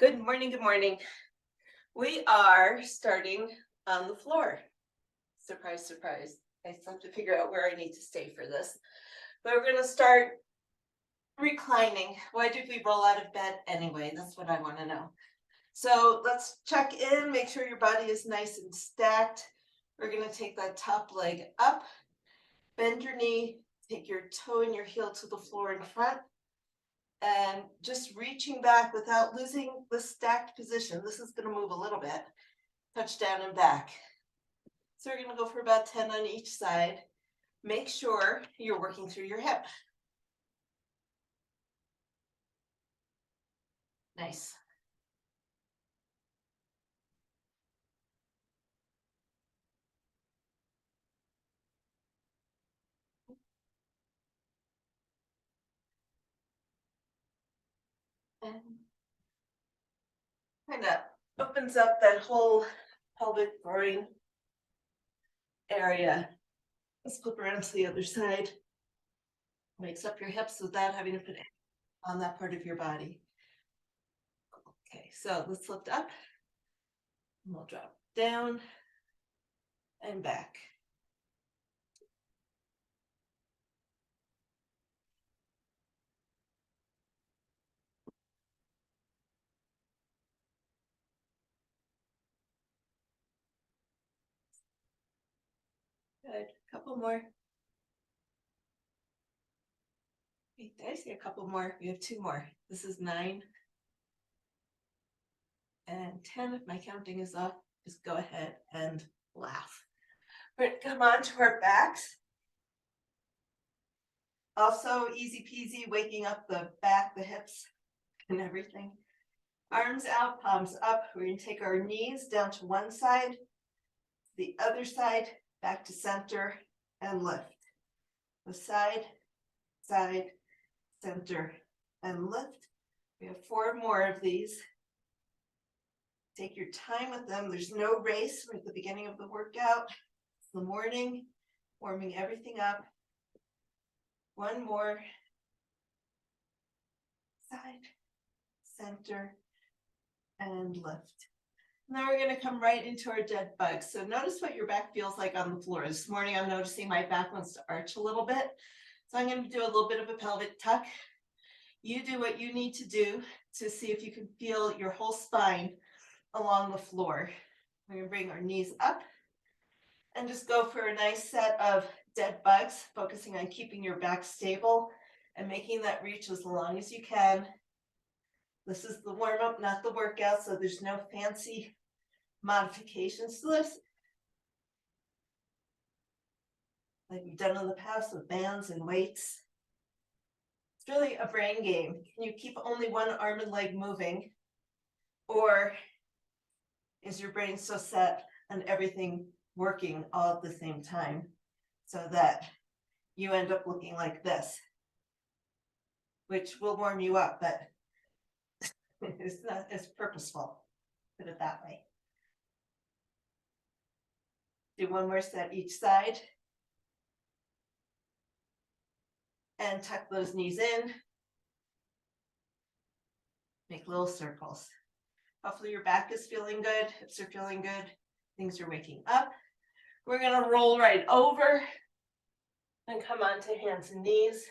Good morning, good morning. We are starting on the floor. Surprise, surprise. I still have to figure out where I need to stay for this. But we're gonna start reclining. Why did we roll out of bed anyway? That's what I wanna know. So let's check in, make sure your body is nice and stacked. We're gonna take that top leg up, bend your knee, take your toe and your heel to the floor in front, and just reaching back without losing the stacked position. This is gonna move a little bit. Touch down and back. So we're gonna go for about 10 on each side. Make sure you're working through your hip. Nice. And kind of opens up that whole pelvic groin area. Let's flip around to the other side. Wakes up your hips without having to put it on that part of your body. Okay, so let's lift up. And we'll drop down and back. Good. Couple more. Wait, did I see a couple more? We have 2 more. This is 9 and 10. If my counting is off, just go ahead and laugh. We're gonna come on to our backs. Also easy peasy, waking up the back, the hips, and everything. Arms out, palms up. We're gonna take our knees down to one side, the other side, back to center, and lift. The side, side, center, and lift. We have 4 more of these. Take your time with them. There's no race. We're at the beginning of the workout. It's the morning, warming everything up. 1 more. Side, center, and lift. Now we're going to come right into our dead bug. So notice what your back feels like on the floor. This morning I'm noticing my back wants to arch a little bit. So I'm going to do a little bit of a pelvic tuck. You do what you need to do to see if you can feel your whole spine along the floor. We're going to bring our knees up and just go for a nice set of dead bugs, focusing on keeping your back stable and making that reach as long as you can. This is the warm-up, not the workout, so there's no fancy modifications to this, like we've done in the past with bands and weights. It's really a brain game. Can you keep only one arm and leg moving, or is your brain so set and everything working all at the same time so that you end up looking like this, which will warm you up, but it's not as purposeful, put it that way. Do 1 more set each side. And tuck those knees in. Make little circles. Hopefully your back is feeling good, hips are feeling good, things are waking up. We're gonna roll right over and come onto hands and knees.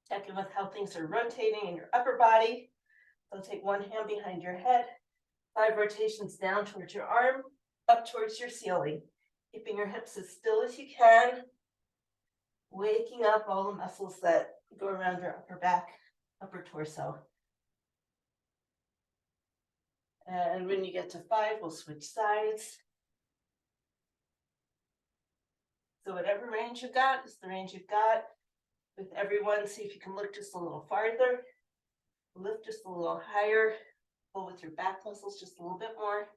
Check in with how things are rotating in your upper body. So take 1 hand behind your head, 5 rotations down towards your arm, up towards your ceiling. Keeping your hips as still as you can. Waking up all the muscles that go around your upper back, upper torso. And when you get to 5, we'll switch sides. So whatever range you've got is the range you've got. With everyone, see if you can look just a little farther. Lift just a little higher. Pull with your back muscles just a little bit more.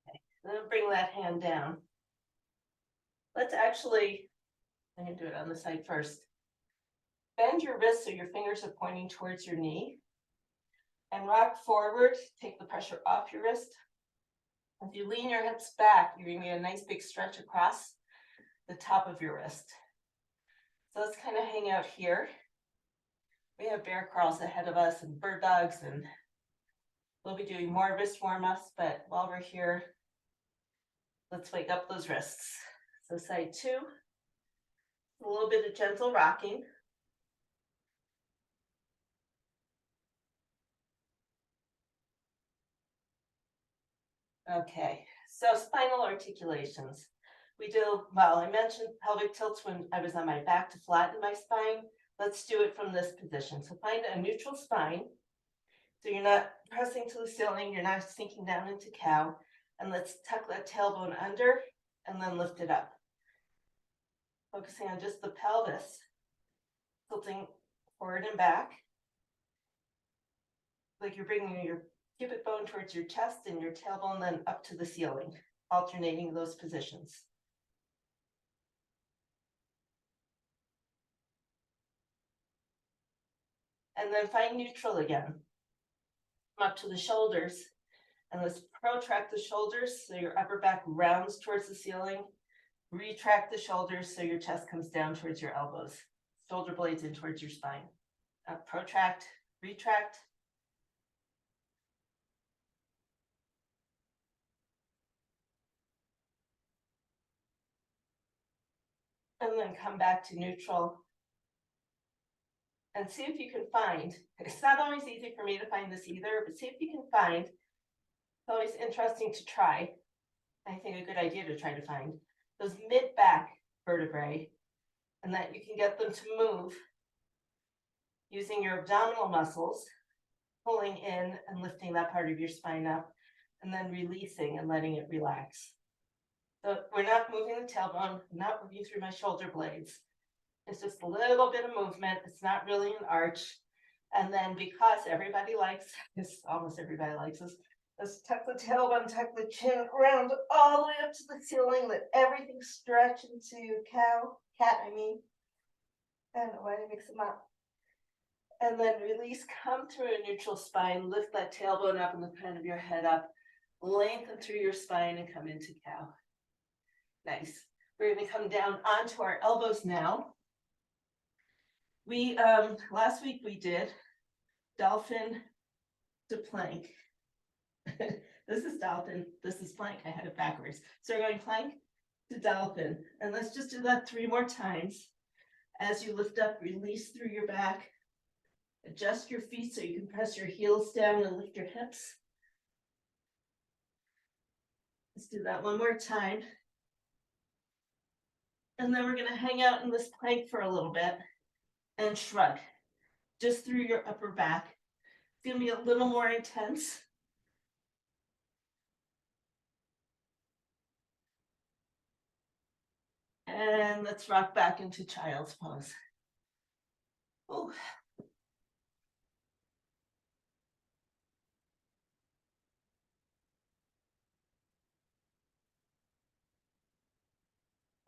Okay. Then bring that hand down. Let's actually, I'm going to do it on the side first. Bend your wrist so your fingers are pointing towards your knee. And rock forward, take the pressure off your wrist. If you lean your hips back, you're going to get a nice big stretch across the top of your wrist. So let's kind of hang out here. We have bear crawls ahead of us and bird dogs, and we'll be doing more wrist warm-ups, but while we're here, let's wake up those wrists. So side 2, a little bit of gentle rocking. Okay, so spinal articulations. We do, well, I mentioned pelvic tilts when I was on my back to flatten my spine. Let's do it from this position. So find a neutral spine. So you're not pressing to the ceiling, you're not sinking down into cow. And let's tuck that tailbone under and then lift it up. Focusing on just the pelvis, tilting forward and back. Like you're bringing your pubic bone towards your chest and your tailbone then up to the ceiling, alternating those positions. And then find neutral again. Come up to the shoulders, and let's protract the shoulders so your upper back rounds towards the ceiling. Retract the shoulders so your chest comes down towards your elbows. Shoulder blades in towards your spine. Protract, retract. And then come back to neutral. And see if you can find, it's not always easy for me to find this either, but see if you can find, it's always interesting to try, I think a good idea to try to find, those mid-back vertebrae, and that you can get them to move using your abdominal muscles, pulling in and lifting that part of your spine up, and then releasing and letting it relax. So we're not moving the tailbone, not moving through my shoulder blades. It's just a little bit of movement. It's not really an arch. And then because everybody likes this, almost everybody likes this, let's tuck the tailbone, tuck the chin around all the way up to the ceiling, let everything stretch into cat, I mean. I don't know why I mix them up. And then release, come through a neutral spine, lift that tailbone up and the crown of your head up, lengthen through your spine and come into cow. Nice. We're going to come down onto our elbows now. We, last week we did dolphin to plank. This is dolphin, this is plank. I had it backwards. So we're going plank to dolphin. And let's just do that 3 more times. As you lift up, release through your back. Adjust your feet so you can press your heels down and lift your hips. Let's do that 1 more time. And then we're going to hang out in this plank for a little bit and shrug just through your upper back. It's going to be a little more intense. And let's rock back into child's pose. Ooh.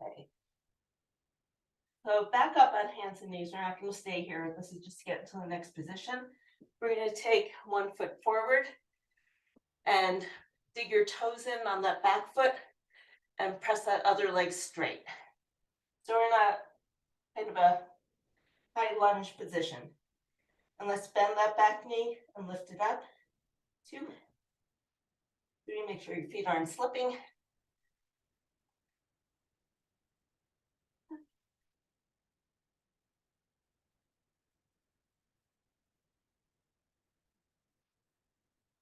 Okay. So back up on hands and knees. We're not going to stay here. This is just to get into the next position. We're going to take 1 foot forward and dig your toes in on that back foot and press that other leg straight. So we're not kind of a high lunge position. And let's bend that back knee and lift it up. 2, 3, make sure your feet aren't slipping.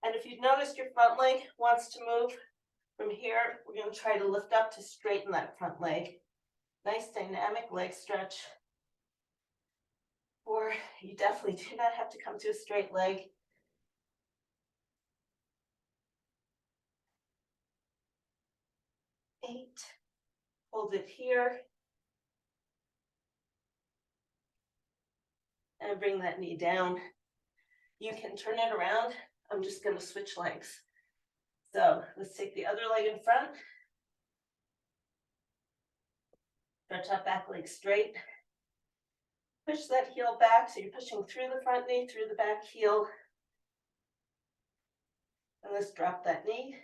And if you've noticed your front leg wants to move from here, we're going to try to lift up to straighten that front leg. Nice dynamic leg stretch. Or you definitely do not have to come to a straight leg. 8, hold it here. And bring that knee down. You can turn it around. I'm just going to switch legs. So let's take the other leg in front. Stretch that back leg straight. Push that heel back, so you're pushing through the front knee, through the back heel. And let's drop that knee.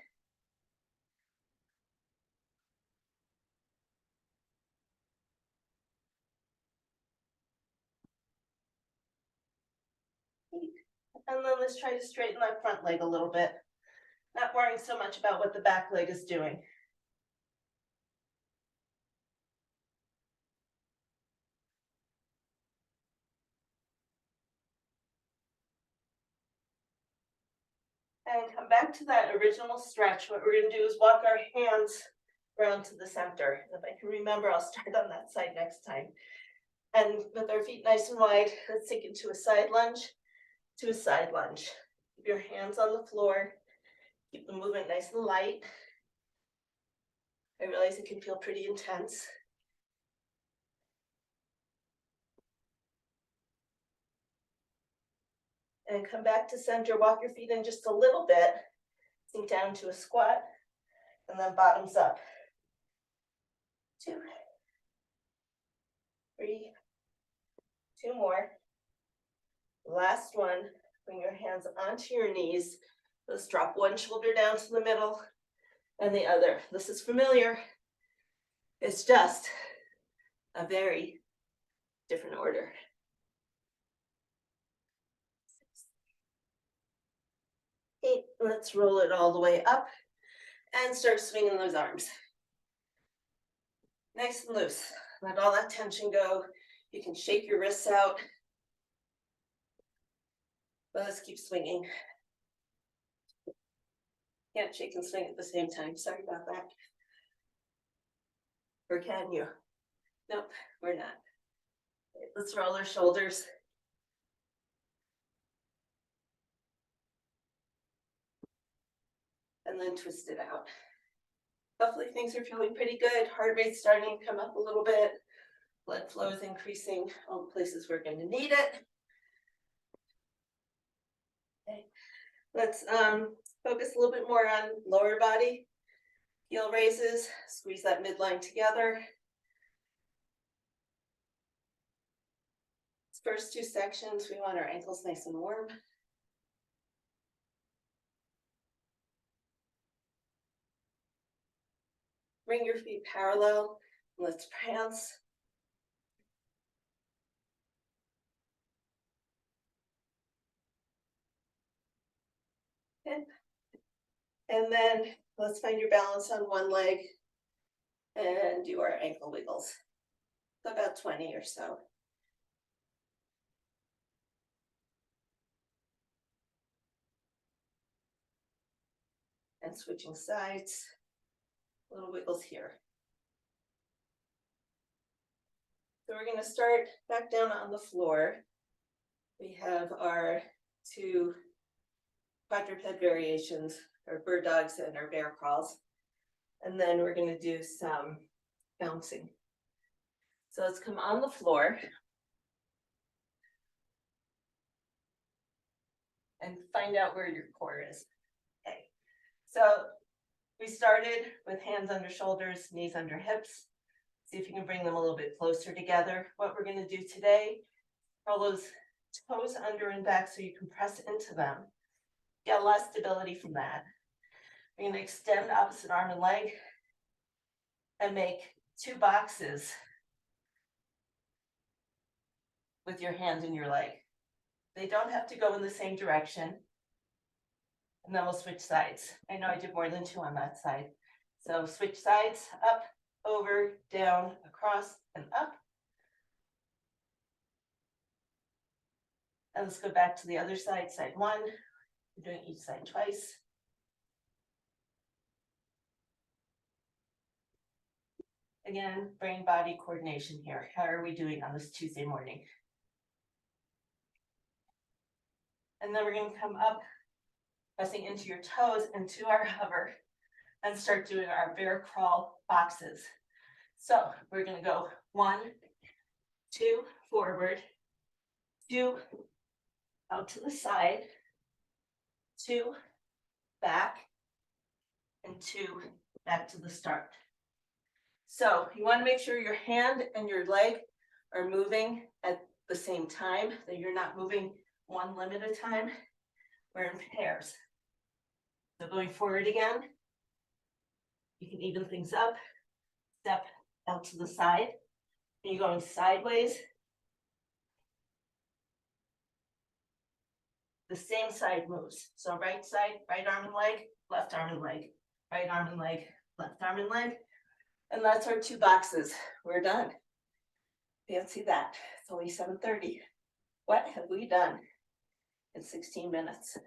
And then let's try to straighten that front leg a little bit. Not worrying so much about what the back leg is doing. And come back to that original stretch. What we're gonna do is walk our hands around to the center. If I can remember, I'll start on that side next time. And with our feet nice and wide, let's sink into a side lunge to a side lunge. Keep your hands on the floor. Keep the movement nice and light. I realize it can feel pretty intense. And come back to center, walk your feet in just a little bit. Sink down to a squat, and then bottoms up. 2, 3, 2 more. Last one, bring your hands onto your knees. Let's drop one shoulder down to the middle and the other. This is familiar. It's just a very different order. 8, let's roll it all the way up and start swinging those arms. Nice and loose. Let all that tension go. You can shake your wrists out. But let's keep swinging. Can't shake and swing at the same time. Sorry about that. Or can you? Nope, we're not. Let's roll our shoulders. And then twist it out. Hopefully things are feeling pretty good. Heart rate's starting to come up a little bit. Blood flow is increasing all the places we're going to need it. Okay. Let's focus a little bit more on lower body. Heel raises, squeeze that midline together. First 2 sections, we want our ankles nice and warm. Bring your feet parallel. Let's prance. Okay. And then let's find your balance on one leg and do our ankle wiggles. About 20 or so. And switching sides, little wiggles here. So we're going to start back down on the floor. We have our 2 quadruped variations, our bird dogs and our bear crawls. And then we're going to do some bouncing. So let's come on the floor and find out where your core is. Okay, so we started with hands under shoulders, knees under hips. See if you can bring them a little bit closer together. What we're going to do today, roll those toes under and back so you can press into them. Get a lot of stability from that. We're going to extend opposite arm and leg and make 2 boxes with your hand and your leg. They don't have to go in the same direction. And then we'll switch sides. I know I did more than 2 on that side. So switch sides, up, over, down, across, and up. And let's go back to the other side, side 1. We're doing each side twice. Again, brain-body coordination here. How are we doing on this Tuesday morning? And then we're going to come up, pressing into your toes into our hover, and start doing our bear crawl boxes. So we're going to go 1, 2, forward, 2, out to the side, 2, back, and 2, back to the start. So you want to make sure your hand and your leg are moving at the same time, that you're not moving one limb at a time. We're in pairs. So going forward again, you can even things up, step out to the side, and you're going sideways, the same side moves. So right side, right arm and leg, left arm and leg, right arm and leg, left arm and leg. And that's our 2 boxes. We're done. Fancy that. It's only 7:30. What have we done in 16 minutes?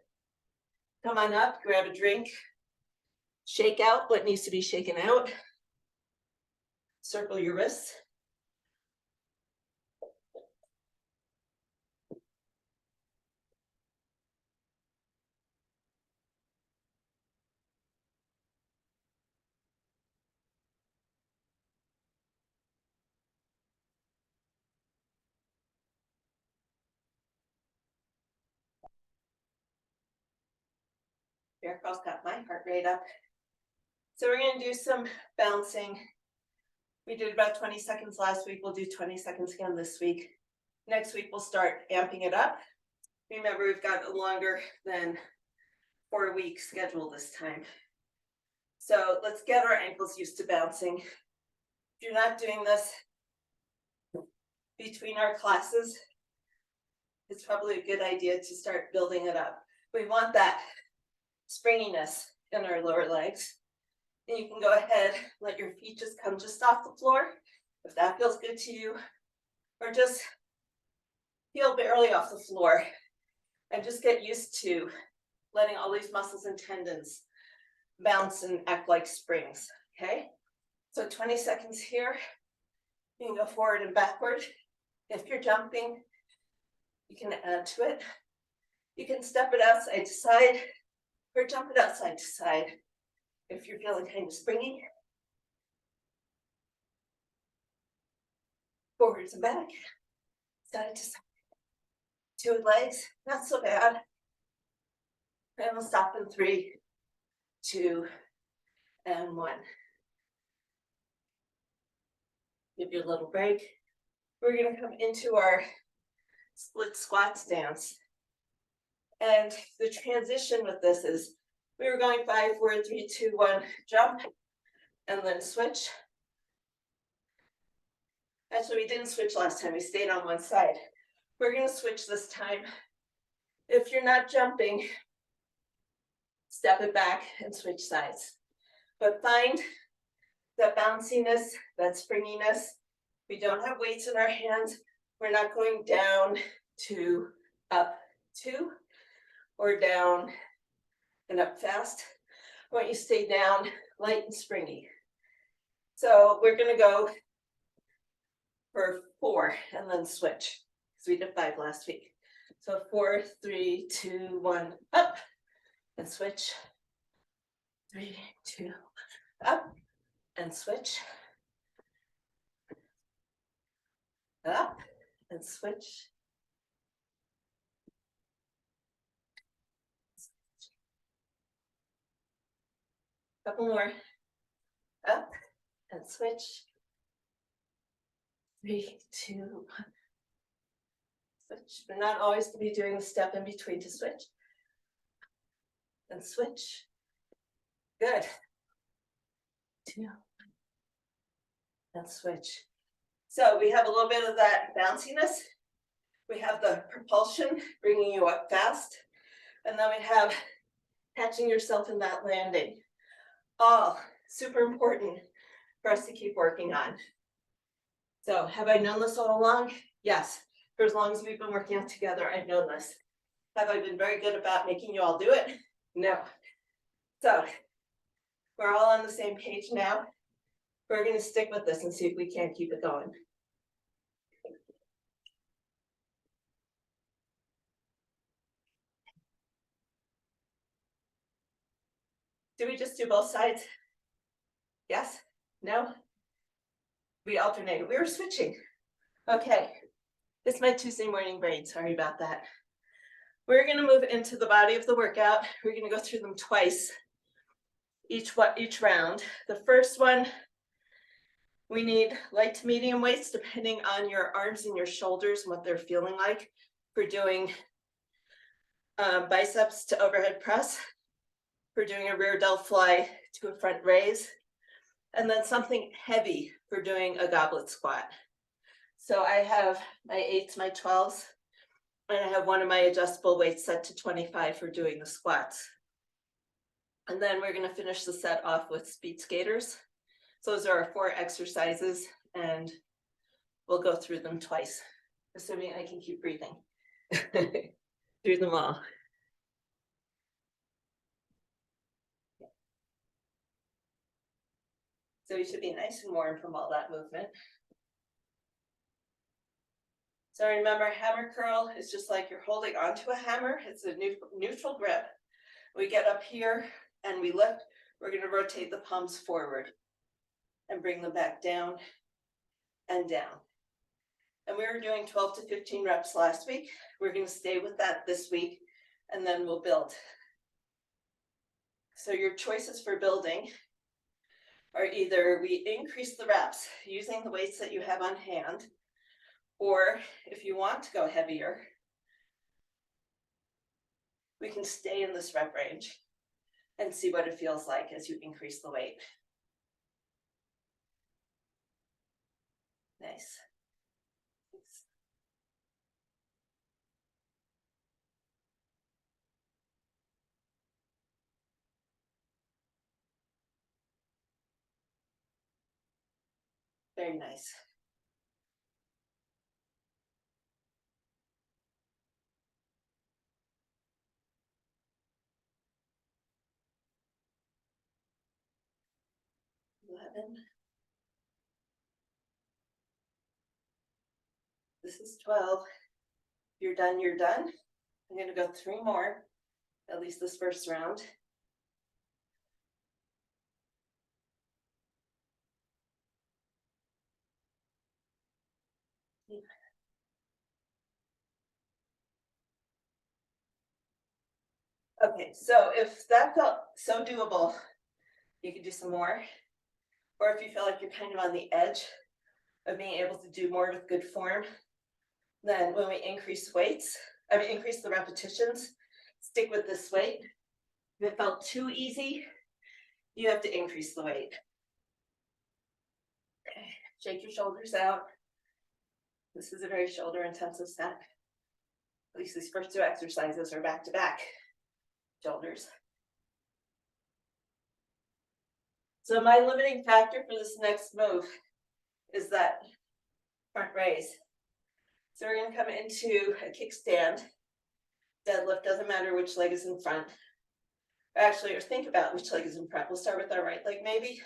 Come on up, grab a drink, shake out what needs to be shaken out. Circle your wrists. Miracle's got my heart rate up. So we're going to do some bouncing. We did about 20 seconds last week. We'll do 20 seconds again this week. Next week, we'll start amping it up. Remember, we've got a longer than 4-week schedule this time. So let's get our ankles used to bouncing. If you're not doing this between our classes, it's probably a good idea to start building it up. We want that springiness in our lower legs. And you can go ahead, let your feet just come just off the floor, if that feels good to you, or just feel barely off the floor and just get used to letting all these muscles and tendons bounce and act like springs, okay? So 20 seconds here. You can go forward and backward. If you're jumping, you can add to it. You can step it out side to side or jump it out side to side if you're feeling kind of springy. Forwards and back, side to side. 2 legs, not so bad. And we'll stop in 3, 2, and 1. Give you a little break. We're going to come into our split squat stance. And the transition with this is we were going 5, 4, 3, 2, 1, jump, and then switch. Actually, we didn't switch last time. We stayed on one side. We're going to switch this time. If you're not jumping, step it back and switch sides. But find that bounciness, that springiness. We don't have weights in our hands. We're not going down to up 2 or down and up fast. I want you to stay down, light and springy. So we're going to go for 4 and then switch, because we did 5 last week. So 4, 3, 2, 1, up and switch. 3, 2, up and switch. Up and switch. Couple more. Up and switch. 3, 2, 1. Switch. We're not always to be doing the step in between to switch. And switch. Good. 2. And switch. So we have a little bit of that bounciness. We have the propulsion bringing you up fast. And then we have catching yourself in that landing. All super important for us to keep working on. So have I known this all along? Yes. For as long as we've been working out together, I've known this. Have I been very good about making you all do it? No. So we're all on the same page now. We're going to stick with this and see if we can't keep it going. Do we just do both sides? Yes? No? We alternated. We were switching. Okay. It's my Tuesday morning brain. Sorry about that. We're going to move into the body of the workout. We're going to go through them twice, each round. The first one, we need light to medium weights depending on your arms and your shoulders and what they're feeling like. For doing biceps to overhead press. For doing a rear delt fly to a front raise. And then something heavy for doing a goblet squat. So I have my 8s, my 12s. And I have one of my adjustable weights set to 25 for doing the squats. And then we're gonna finish the set off with speed skaters. So those are our 4 exercises, and we'll go through them twice, assuming I can keep breathing through them all. So you should be nice and warm from all that movement. So remember, hammer curl is just like you're holding onto a hammer. It's a neutral grip. We get up here and we lift. We're going to rotate the palms forward and bring them back down and down. And we were doing 12 to 15 reps last week. We're going to stay with that this week, and then we'll build. So your choices for building are either we increase the reps using the weights that you have on hand, or if you want to go heavier, we can stay in this rep range and see what it feels like as you increase the weight. Nice. Very nice. This is 12. If you're done, you're done. I'm going to go 3 more, at least this first round. Okay, so if that felt so doable, you could do some more. Or if you feel like you're kind of on the edge of being able to do more with good form, then when we increase increase the repetitions, stick with this weight. If it felt too easy, you have to increase the weight. Okay, shake your shoulders out. This is a very shoulder intensive set. At least these first 2 exercises are back to back shoulders. So my limiting factor for this next move is that front raise. So we're going to come into a kickstand. Deadlift, doesn't matter which leg is in front. Actually, or think about which leg is in front. We'll start with our right leg maybe.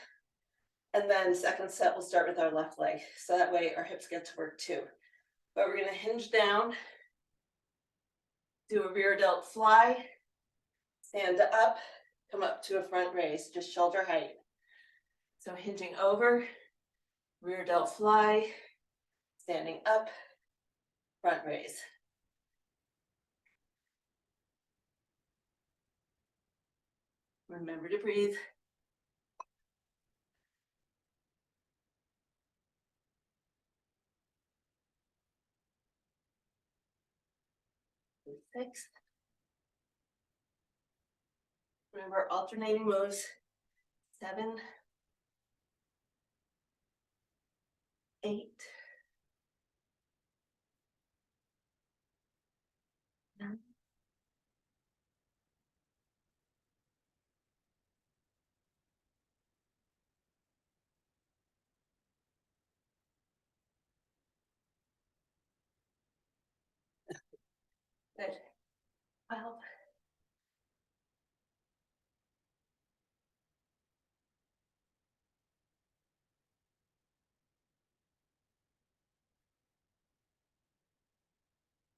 And then second set, we'll start with our left leg. So that way our hips get to work too. But we're going to hinge down, do a rear delt fly, stand up, come up to a front raise, just shoulder height. So hinging over, rear delt fly, standing up, front raise. Remember to breathe. Six. Remember alternating moves. 7, 8, 9, 12.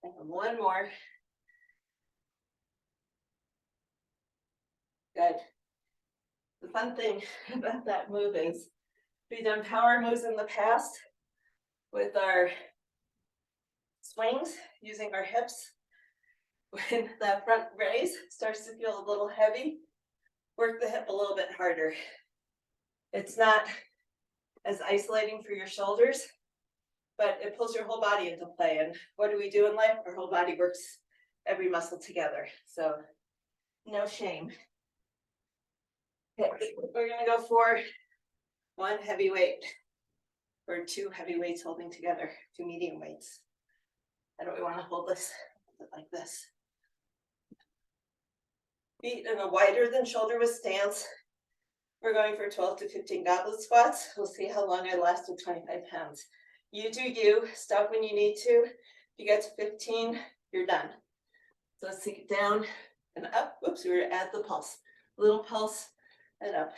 And 1 more. Good. The fun thing about that move is we've done power moves in the past with our swings using our hips. When that front raise starts to feel a little heavy, work the hip a little bit harder. It's not as isolating for your shoulders, but it pulls your whole body into play. And what do we do in life? Our whole body works every muscle together. So no shame. Okay, we're gonna go for 1 heavy weight or 2 heavy weights holding together, 2 medium weights. How do we want to hold this? it like this. Feet in a wider than shoulder width stance. We're going for 12 to 15 goblet squats. We'll see how long I last with 25 pounds. You do you, stop when you need to. If you get to 15, you're done. So let's take it down and up. Whoops, we were at the pulse. Little pulse and up.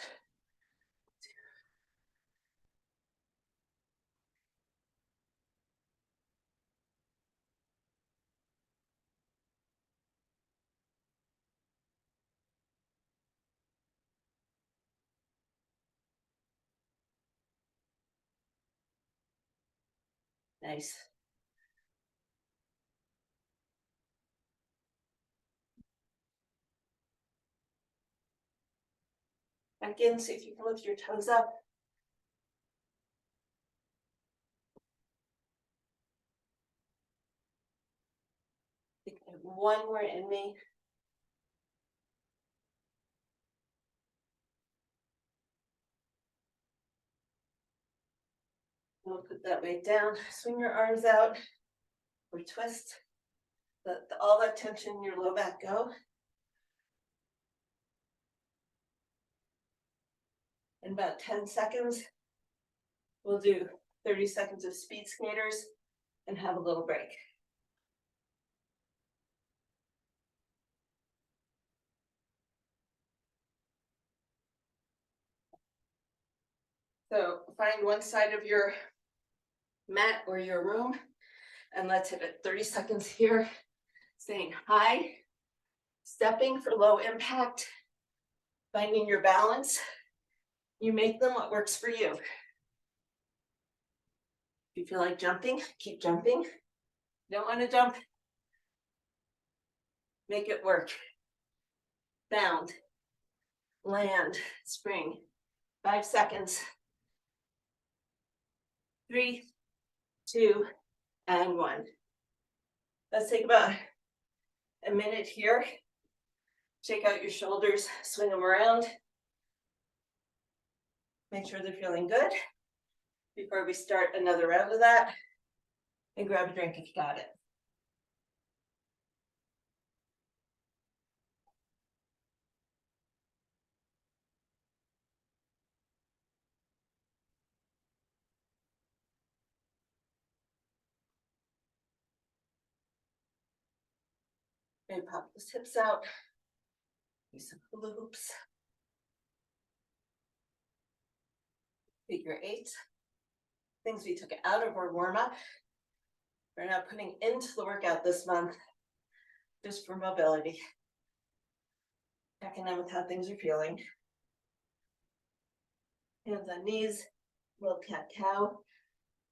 Nice. Back in, see if you can lift your toes up. I think I have one more in me. We'll put that weight down, swing your arms out, or twist. Let all that tension in your low back go. In about 10 seconds, we'll do 30 seconds of speed skaters and have a little break. So find one side of your mat or your room, and let's hit it 30 seconds here, staying high, stepping for low impact, finding your balance. You make them what works for you. If you feel like jumping, keep jumping. Don't want to jump, make it work. Bound, land, spring. 5 seconds. 3, 2, and 1. Let's take about a minute here. Shake out your shoulders, swing them around. Make sure they're feeling good before we start another round of that. And grab a drink if you got it. Maybe pop those hips out. Do some hula hoops. Figure 8. Things we took out of our warm-up. We're now putting into the workout this month, just for mobility. Checking in with how things are feeling. Hands on knees, little cat-cow.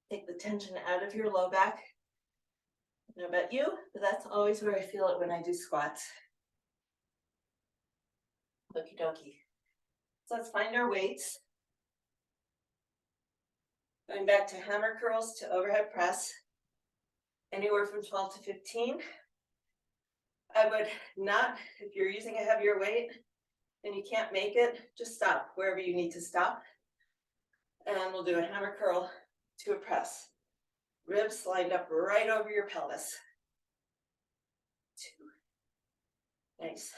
Take the tension out of your low back. I don't know about you, but that's always where I feel it when I do squats. Okie dokie. So let's find our weights. Going back to hammer curls to overhead press. Anywhere from 12 to 15. I would not, if you're using a heavier weight and you can't make it, just stop wherever you need to stop. And we'll do a hammer curl to a press. Ribs lined up right over your pelvis. 2. Nice.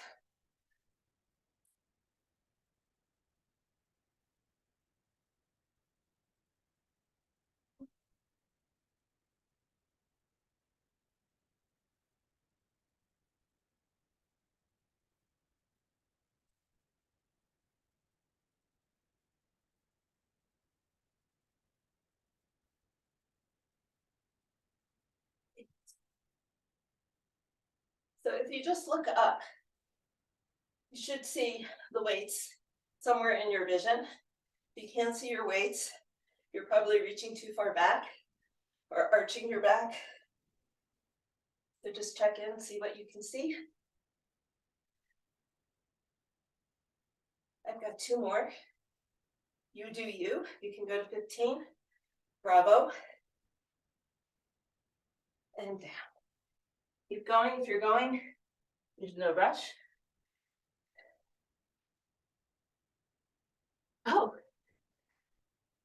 So if you just look up, you should see the weights somewhere in your vision. If you can't see your weights, you're probably reaching too far back or arching your back. So just check in and see what you can see. I've got 2 more. You do you. You can go to 15. Bravo. And down. Keep going if you're going. There's no rush. Oh,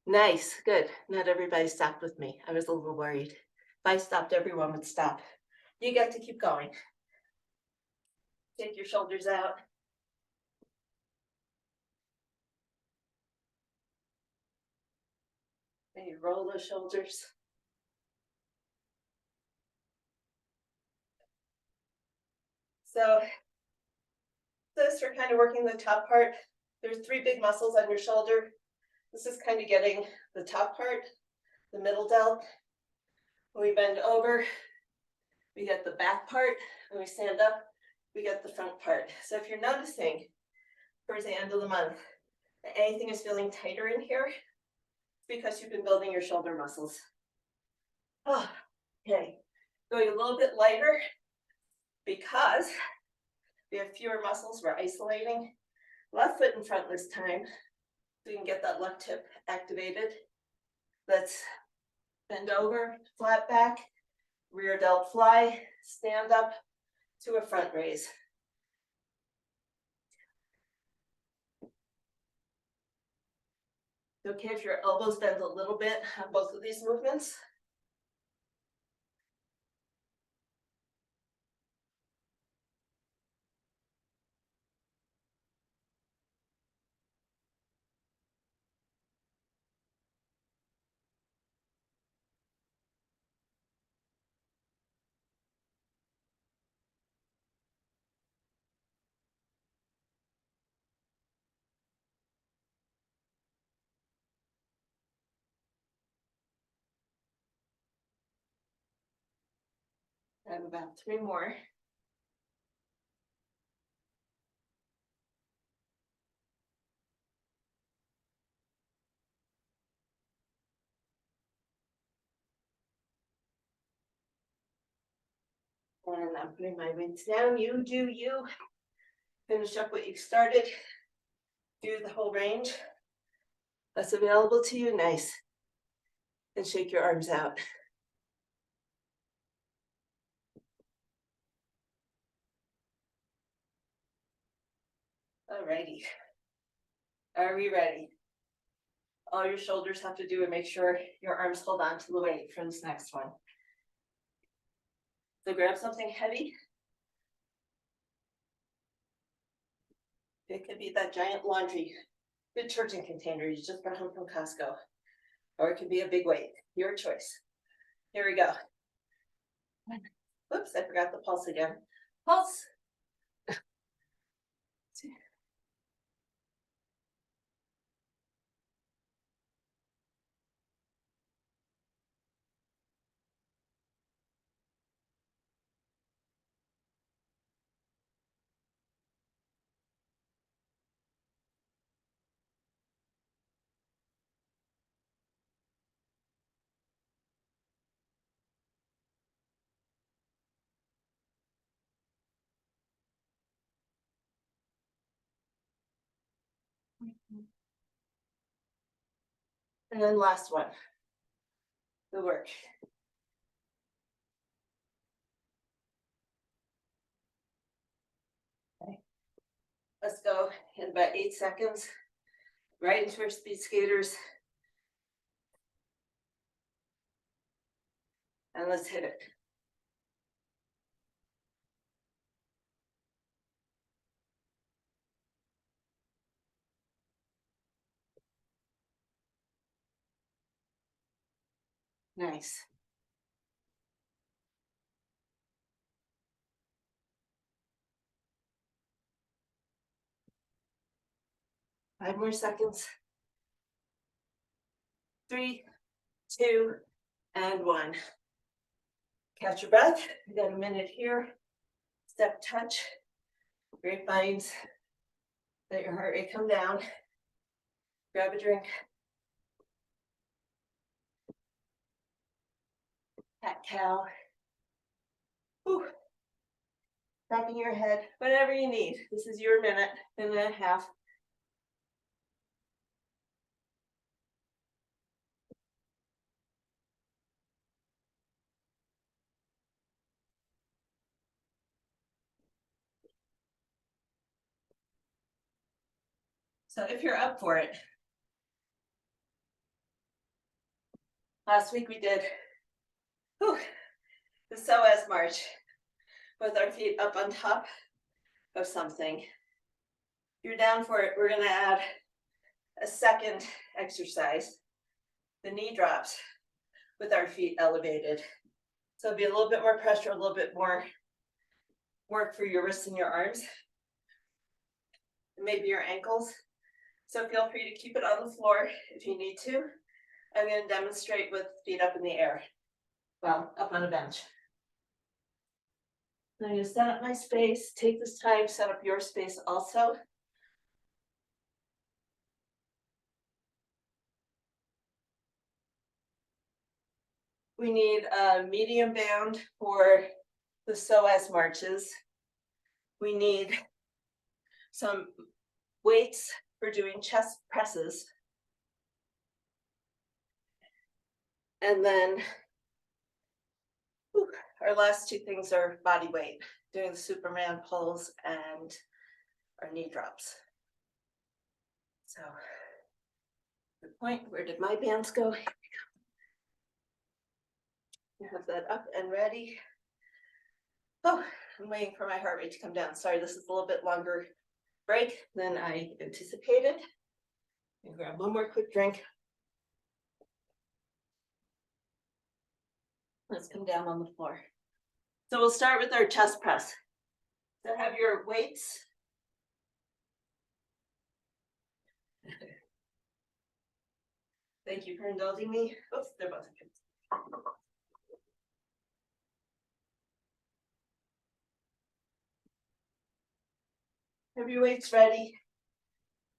nice, good. Not everybody stopped with me. I was a little worried. If I stopped, everyone would stop. You get to keep going. Take your shoulders out. And you roll those shoulders. So this, we're kind of working the top part. There's 3 big muscles on your shoulder. This is kind of getting the top part, the middle delt. When we bend over, we get the back part. When we stand up, we get the front part. So if you're noticing towards the end of the month that anything is feeling tighter in here, it's because you've been building your shoulder muscles. Oh, okay, going a little bit lighter because we have fewer muscles. We're isolating. Left foot in front this time, so we can get that left hip activated. Let's bend over, flat back, rear delt fly, stand up to a front raise. It's okay if your elbows bend a little bit on both of these movements. I have about 3 more. And I'm putting my weights down. You do you. Finish up what you started. Do the whole range that's available to you. Nice. And shake your arms out. Alrighty. Are we ready? All your shoulders have to do and make sure your arms hold on to the weight for this next one. So grab something heavy. It could be that giant laundry detergent container you just brought home from Costco. Or it could be a big weight, your choice. Here we go. Whoops, I forgot the pulse again. Pulse. And then last one. Good work. Okay. Let's go in about 8 seconds. Right into our speed skaters. And let's hit it. Nice. Five more seconds. 3, 2, and 1. Catch your breath. We got a minute here. Step touch. Grapevines. Let your heart rate come down. Grab a drink. Cat cow. Whew. Dropping your head, whatever you need. This is your minute and a half. So if you're up for it, last week we did the SOAS March. with our feet up on top of something. If you're down for it, we're gonna add a second exercise, the knee drops with our feet elevated. So it'll be a little bit more pressure, a little bit more work for your wrists and your arms, and maybe your ankles. So feel free to keep it on the floor if you need to. I'm going to demonstrate with feet up in the air. Well, up on a bench. I'm going to set up my space. Take this time, set up your space also. We need a medium band for the psoas marches. We need some weights for doing chest presses. And then our last two things are body weight, doing the Superman pulls and our knee drops. So, good point. Where did my bands go? Here we go. I have that up and ready. Oh, I'm waiting for my heart rate to come down. Sorry, this is a little bit longer break than I anticipated. I'm gonna grab one more quick drink. Let's come down on the floor. So we'll start with our chest press. So have your weights. Thank you for indulging me. Oops, they're both good. Have your weights ready.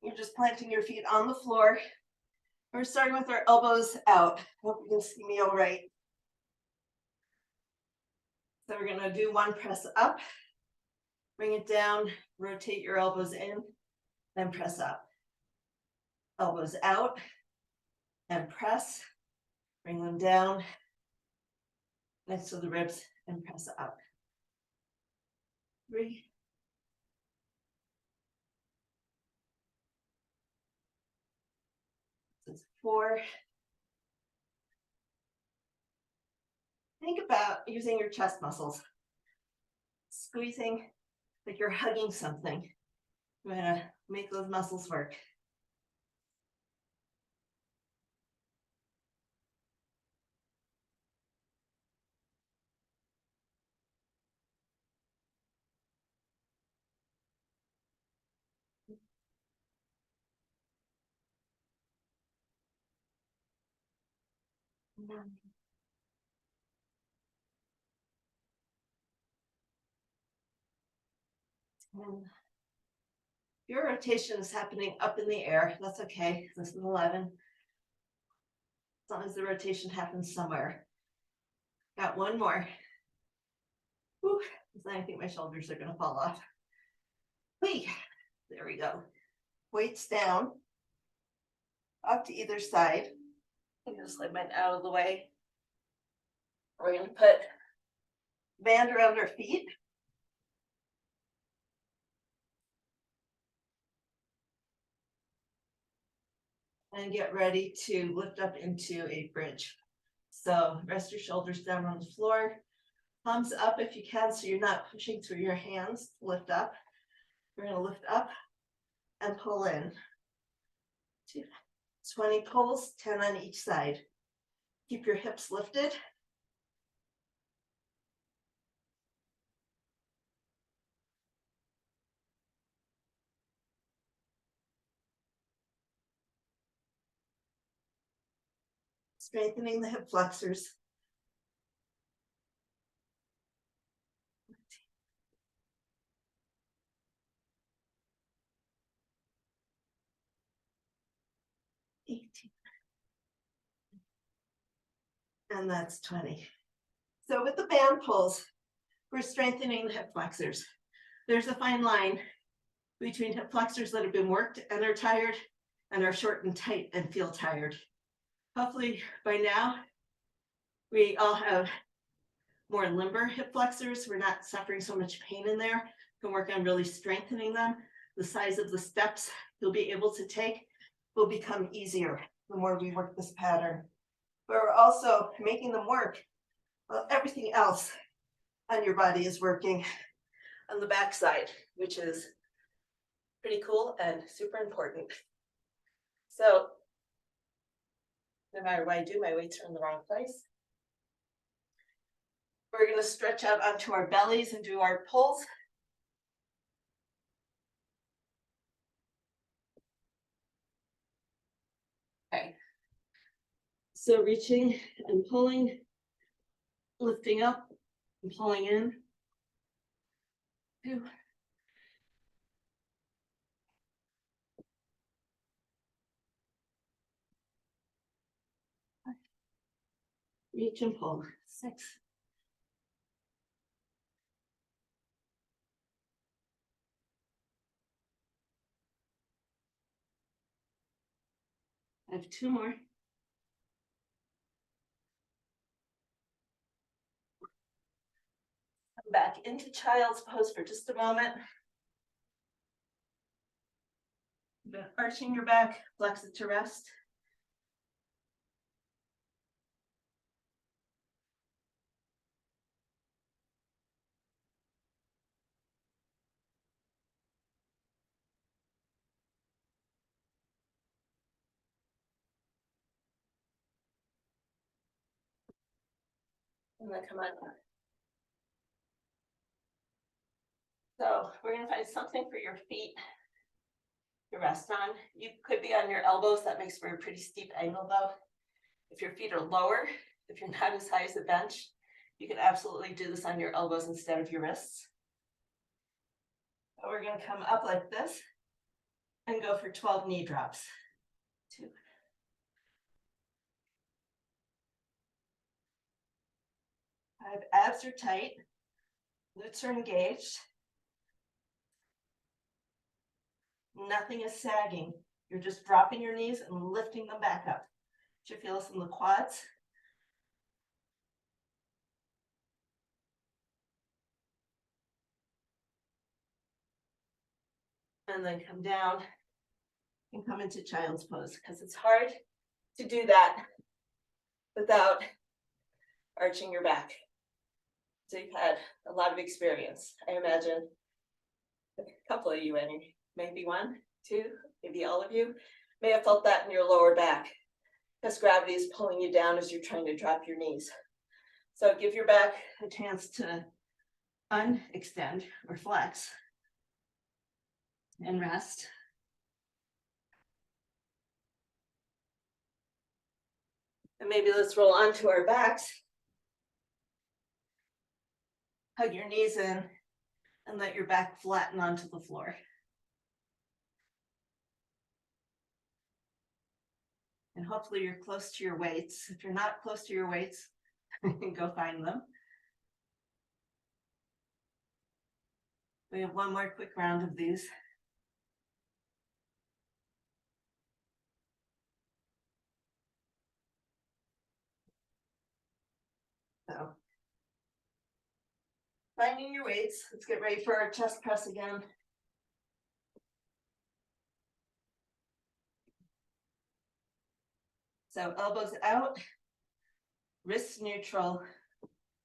You're just planting your feet on the floor. We're starting with our elbows out. Hope you can see me all right. So we're gonna do one press up, bring it down, rotate your elbows in, then press up. Elbows out and press, bring them down next to the ribs and press up. 3. This is 4. Think about using your chest muscles. Squeezing like you're hugging something. We're gonna make those muscles work. Your rotation is happening up in the air. That's okay. This is 11. As long as the rotation happens somewhere. Got one more. Whew. I think my shoulders are going to fall off. Whee. There we go. Weights down. Up to either side. I'm going to slide mine out of the way. We're going to put band around our feet. And get ready to lift up into a bridge. So rest your shoulders down on the floor. Palms up if you can, so you're not pushing through your hands. Lift up. We're going to lift up and pull in. 20 pulls, 10 on each side. Keep your hips lifted. Strengthening the hip flexors. And that's 20. So with the band pulls, we're strengthening the hip flexors. There's a fine line between hip flexors that have been worked and are tired and are short and tight and feel tired. Hopefully by now, we all have more limber hip flexors. We're not suffering so much pain in there. We can work on really strengthening them. The size of the steps you'll be able to take will become easier the more we work this pattern. But we're also making them work well, everything else on your body is working on the back side, which is pretty cool and super important. So no matter what I do, my weights are in the wrong place. We're going to stretch out onto our bellies and do our pulls. Okay. So reaching and pulling, lifting up and pulling in. 2. Reach and pull. 6. I have 2 more. Come back into child's pose for just a moment. Arching your back, flex it to rest. And then come on up. So we're going to find something for your feet to rest on. You could be on your elbows. That makes for a pretty steep angle though. If your feet are lower, if you're not as high as the bench, you can absolutely do this on your elbows instead of your wrists. But we're going to come up like this and go for 12 knee drops. 2. 5. Abs are tight. Glutes are engaged. Nothing is sagging. You're just dropping your knees and lifting them back up. You should feel this in the quads. And then come down and come into child's pose, because it's hard to do that without arching your back. So you've had a lot of experience. I imagine a couple of you, maybe 1, 2, maybe all of you may have felt that in your lower back, because gravity is pulling you down as you're trying to drop your knees. So give your back a chance to unextend or flex and rest. And maybe let's roll onto our backs. Hug your knees in and let your back flatten onto the floor. And hopefully you're close to your weights. If you're not close to your weights, go find them. We have 1 more quick round of these. So, finding your weights. Let's get ready for our chest press again. So elbows out, wrists neutral,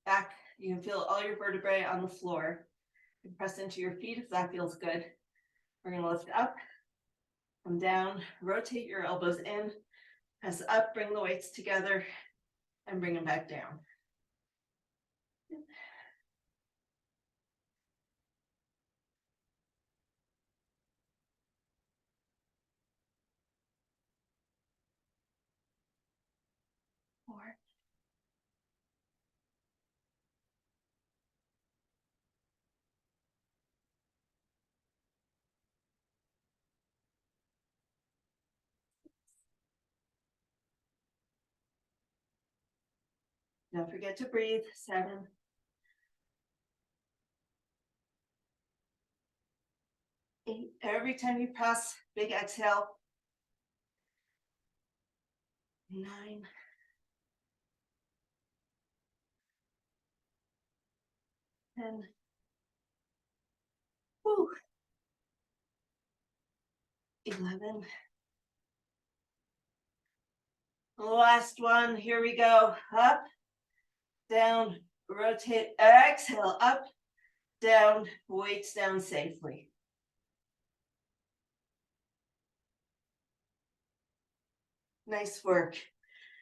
back. You can feel all your vertebrae on the floor. You can press into your feet if that feels good. We're going to lift up, come down, rotate your elbows in, press up, bring the weights together, and bring them back down. Four. Don't forget to breathe. 7. 8. Every time you press, big exhale. 9. 10. Whew. 11. Last one. Here we go. Up, down, Rotate, exhale, up, down, weights down safely. Nice work.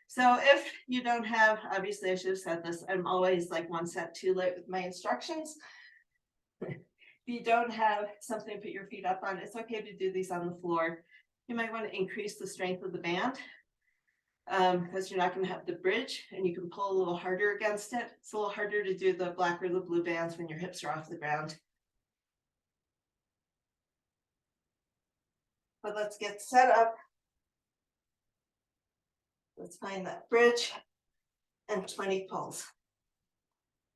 So if you don't have, obviously I should have said this, I'm always like one set too late with my instructions. If you don't have something to put your feet up on, it's okay to do these on the floor. You might want to increase the strength of the band because you're not going to have the bridge and you can pull a little harder against it. It's a little harder to do the black or the blue bands when your hips are off the ground. But let's get set up. Let's find that bridge and 20 pulls.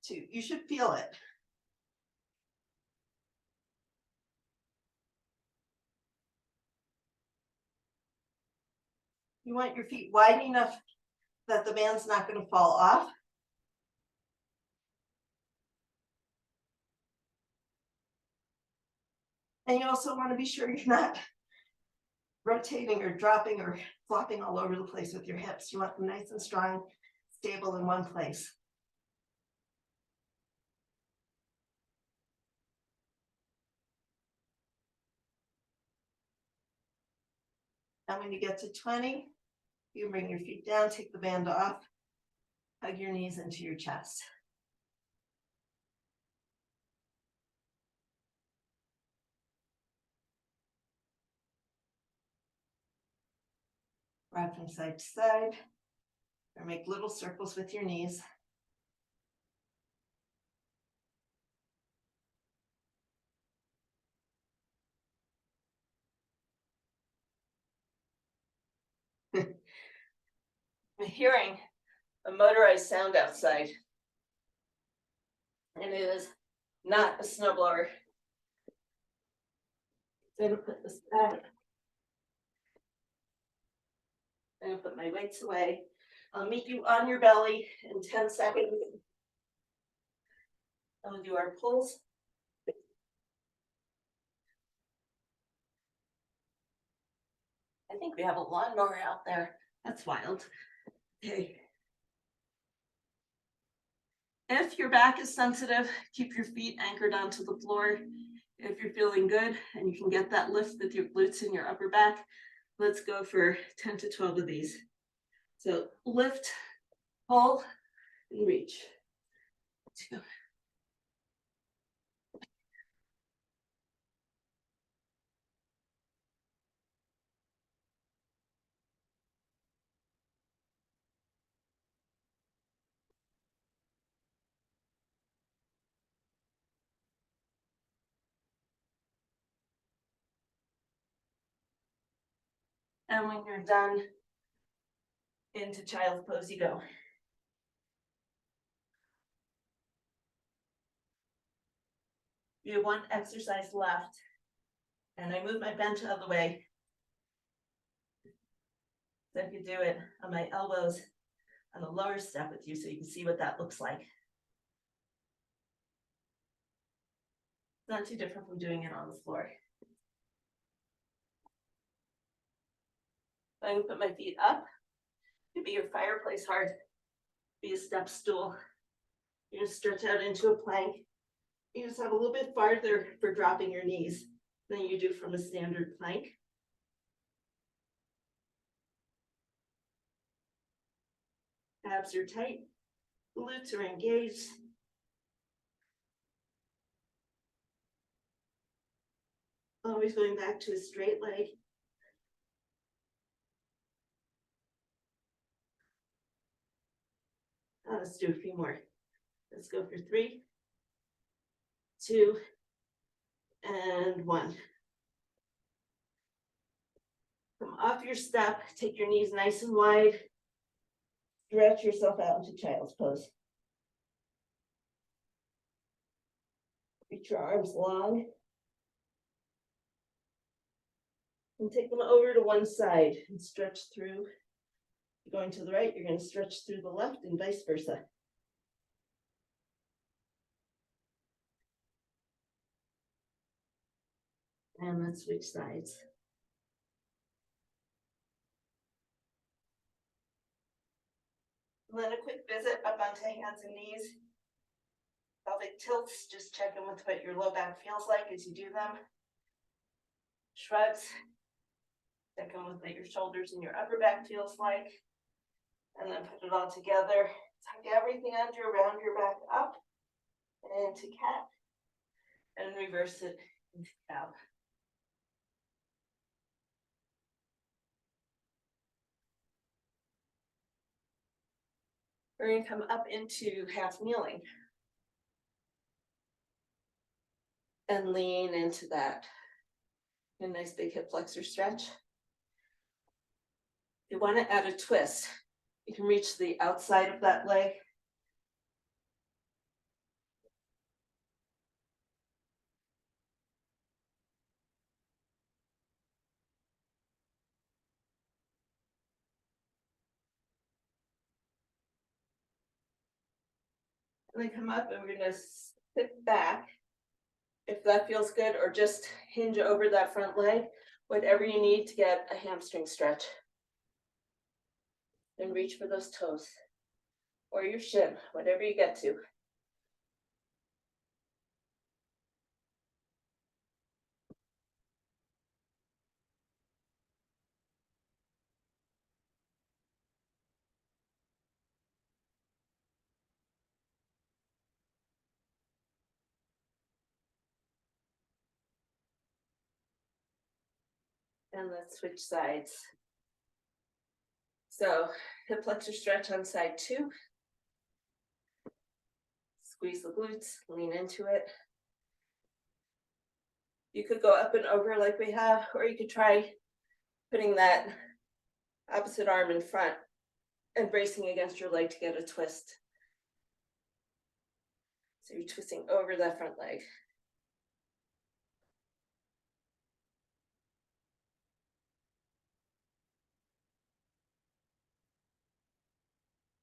2, you should feel it. You want your feet wide enough that the band's not going to fall off. And you also want to be sure you're not rotating or dropping or flopping all over the place with your hips. You want them nice and strong, stable in one place. And when you get to 20, you bring your feet down, take the band off, hug your knees into your chest. Rock from side to side, or make little circles with your knees. I'm hearing a motorized sound outside, and it is not a snowblower. I'm going to put this back. I'm going to put my weights away. I'll meet you on your belly in 10 seconds. I'm going to do our pulls. I think we have a lawnmower out there. That's wild. Okay. If your back is sensitive, keep your feet anchored onto the floor. If you're feeling good and you can get that lift with your glutes and your upper back, let's go for 10 to 12 of these. So lift, pull, and reach. 2. And when you're done, into child's pose you go. You have one exercise left. And I move my bench out of the way. So I could do it on my elbows on the lower step with you so you can see what that looks like. Not too different from doing it on the floor. I'm gonna put my feet up. It'd be your fireplace hard. Be a step stool. You're gonna stretch out into a plank. You just have a little bit farther for dropping your knees than you do from a standard plank. Abs are tight, glutes are engaged. Always going back to a straight leg. Let's do a few more. Let's go for 3, 2, and 1. Come off your step, take your knees nice and wide. Stretch yourself out into child's pose. Reach your arms long. And take them over to one side and stretch through. Going to the right, you're going to stretch through the left and vice versa. And let's switch sides. And then a quick visit up onto hands and knees. Pelvic tilts, just checking with what your low back feels like as you do them. Shrugs, checking with what your shoulders and your upper back feels like. And then put it all together. Tuck everything under, round your back up and into cat. And reverse it into cow. We're going to come up into half kneeling. And lean into that. A nice big hip flexor stretch. You want to add a twist. You can reach the outside of that leg. And then come up and we're going to sit back. If that feels good, or just hinge over that front leg, whatever you need to get a hamstring stretch. And reach for those toes or your shin, whatever you get to. And let's switch sides. So hip flexor stretch on side 2. Squeeze the glutes, lean into it. You could go up and over like we have, or you could try putting that opposite arm in front and bracing against your leg to get a twist. So you're twisting over that front leg.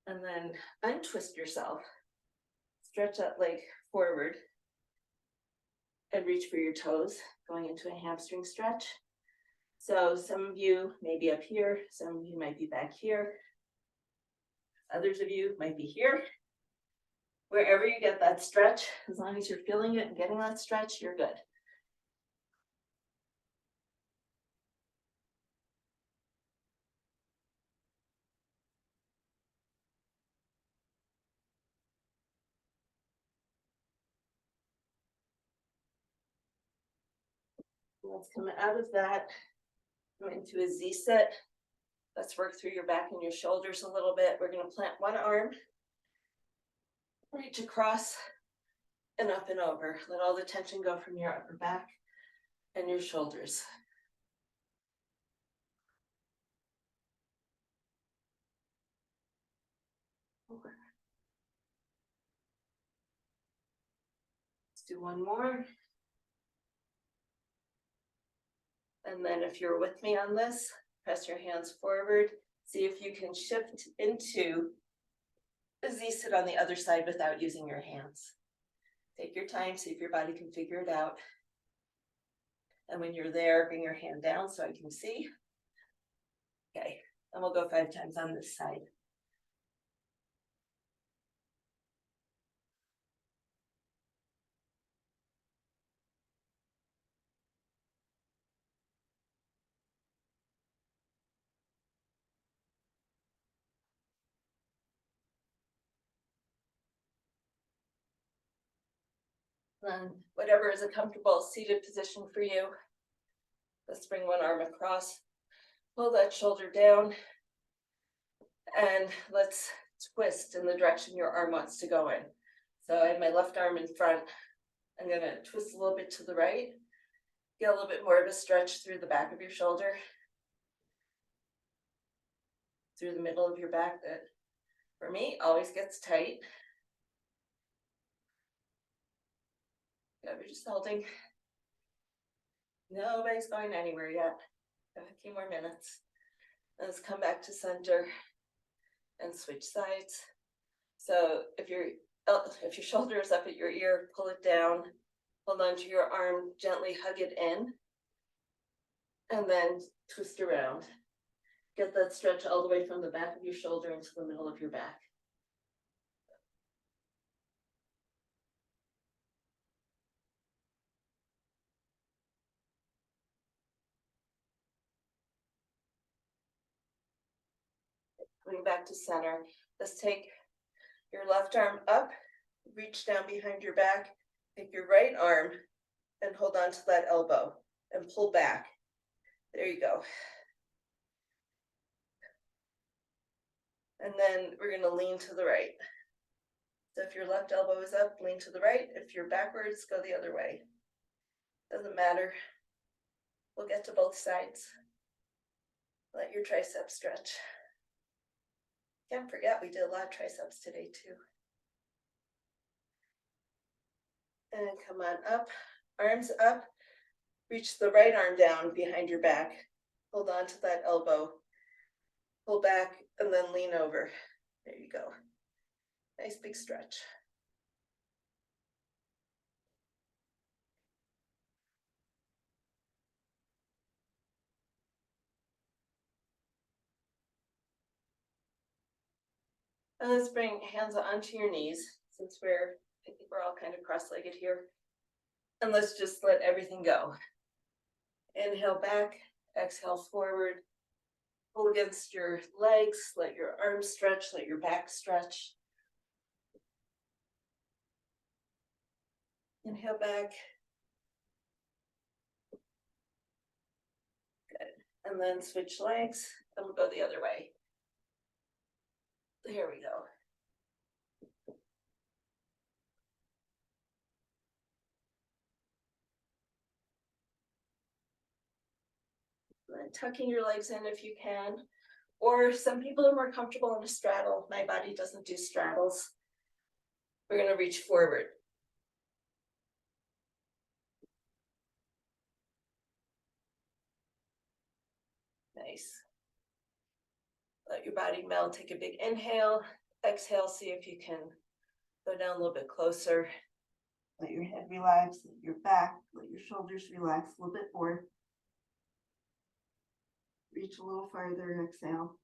And then untwist yourself. Stretch that leg forward and reach for your toes, going into a hamstring stretch. So some of you may be up here, some of you might be back here. Others of you might be here. Wherever you get that stretch, as long as you're feeling it and getting that stretch, you're good. Let's come out of that, go into a Z sit. Let's work through your back and your shoulders a little bit. We're going to plant one arm, reach across and up and over. Let all the tension go from your upper back and your shoulders. Let's do one more. And then if you're with me on this, press your hands forward. See if you can shift into a Z sit on the other side without using your hands. Take your time, see if your body can figure it out. And when you're there, bring your hand down so I can see. Okay, and we'll go 5 times on this side. Then whatever is a comfortable seated position for you. Let's bring one arm across, pull that shoulder down, and let's twist in the direction your arm wants to go in. So I have my left arm in front. I'm going to twist a little bit to the right, get a little bit more of a stretch through the back of your shoulder, through the middle of your back that, for me, always gets tight. Yeah, we're just holding. Nobody's going anywhere yet. Got a few more minutes. Let's come back to center and switch sides. So if your shoulder is up at your ear, pull it down, hold on to your arm, gently hug it in, and then twist around. Get that stretch all the way from the back of your shoulder into the middle of your back. Coming back to center. Let's take your left arm up, reach down behind your back, take your right arm and hold on to that elbow and pull back. There you go. And then we're going to lean to the right. So if your left elbow is up, lean to the right. If you're backwards, go the other way. Doesn't matter. We'll get to both sides. Let your triceps stretch. Can't forget we did a lot of triceps today too. And come on up, arms up. Reach the right arm down behind your back. Hold on to that elbow. Pull back and then lean over. There you go. Nice big stretch. And let's bring hands onto your knees since I think we're all kind of cross-legged here. And let's just let everything go. Inhale back, exhale forward. Pull against your legs, let your arms stretch, let your back stretch. Inhale back. Good. And then switch legs and we'll go the other way. Here we go. And tucking your legs in if you can. Or some people are more comfortable in a straddle. My body doesn't do straddles. We're going to reach forward. Nice. Let your body melt. Take a big inhale. Exhale. See if you can go down a little bit closer. Let your head relax. Let your back, let your shoulders relax a little bit more. Reach a little farther. Exhale.